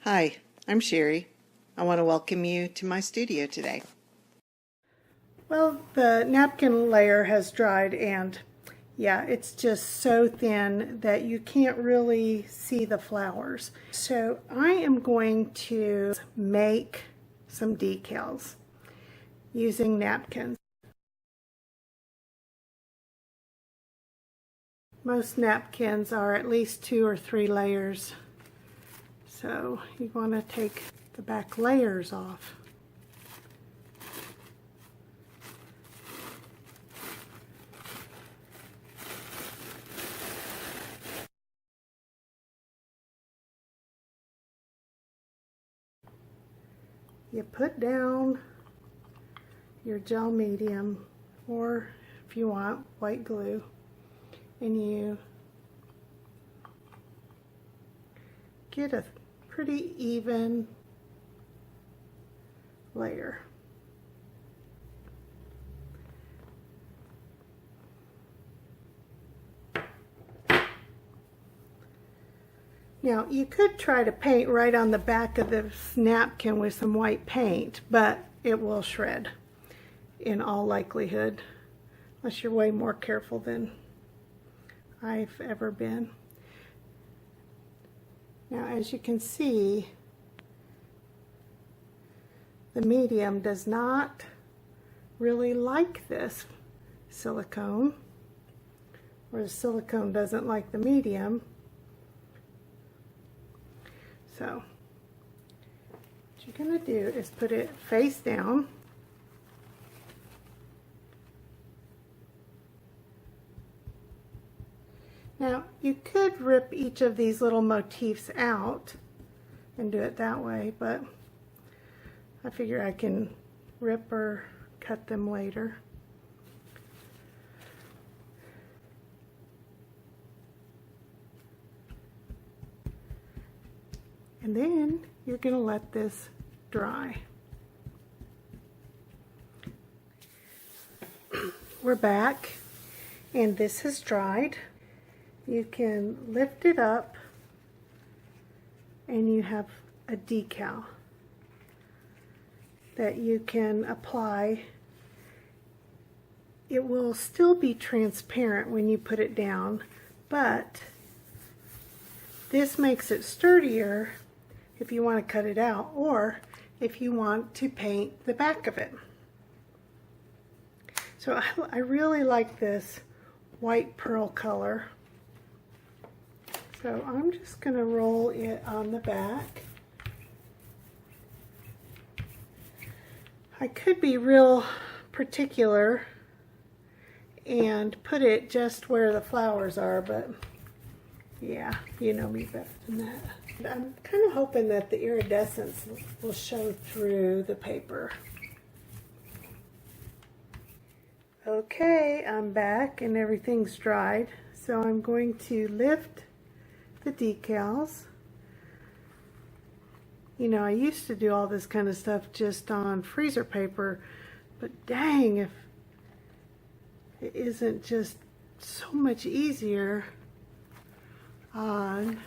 Hi, I'm Sherry. I want to welcome you to my studio today. Well, the napkin layer has dried and yeah, it's just so thin that you can't really see the flowers. So I am going to make some decals using napkins. Most napkins are at least 2 or 3 layers. So you want to take the back layers off. You put down your gel medium, or if you want, white glue, and you get a pretty even layer. Now you could try to paint right on the back of this napkin with some white paint, but it will shred in all likelihood, unless you're way more careful than I've ever been. Now as you can see, the medium does not really like this silicone, or the silicone doesn't like the medium. So what you're going to do is put it face down. Now you could rip each of these little motifs out and do it that way, but I figure I can rip or cut them later. And then you're going to let this dry. We're back, and this has dried. You can lift it up, and you have a decal that you can apply. It will still be transparent when you put it down, but this makes it sturdier if you want to cut it out, or if you want to paint the back of it. So I really like this white pearl color. So I'm just going to roll it on the back. I could be real particular and put it just where the flowers are, but yeah, you know me better than that. I'm kind of hoping that the iridescence will show through the paper. Okay, I'm back and everything's dried. So I'm going to lift the decals. You know, I used to do all this kind of stuff just on freezer paper, but dang, if it isn't just so much easier on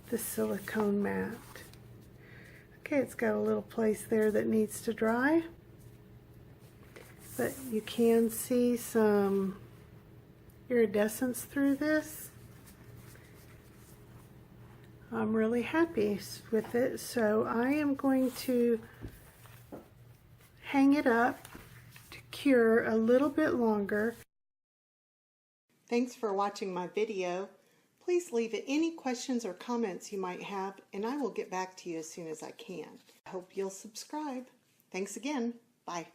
the silicone mat. Okay, it's got a little place there that needs to dry, but you can see some iridescence through this. I'm really happy with it, so I am going to hang it up to cure a little bit longer. Thanks for watching my video. Please leave any questions or comments you might have, and I will get back to you as soon as I can. I hope you'll subscribe. Thanks again. Bye.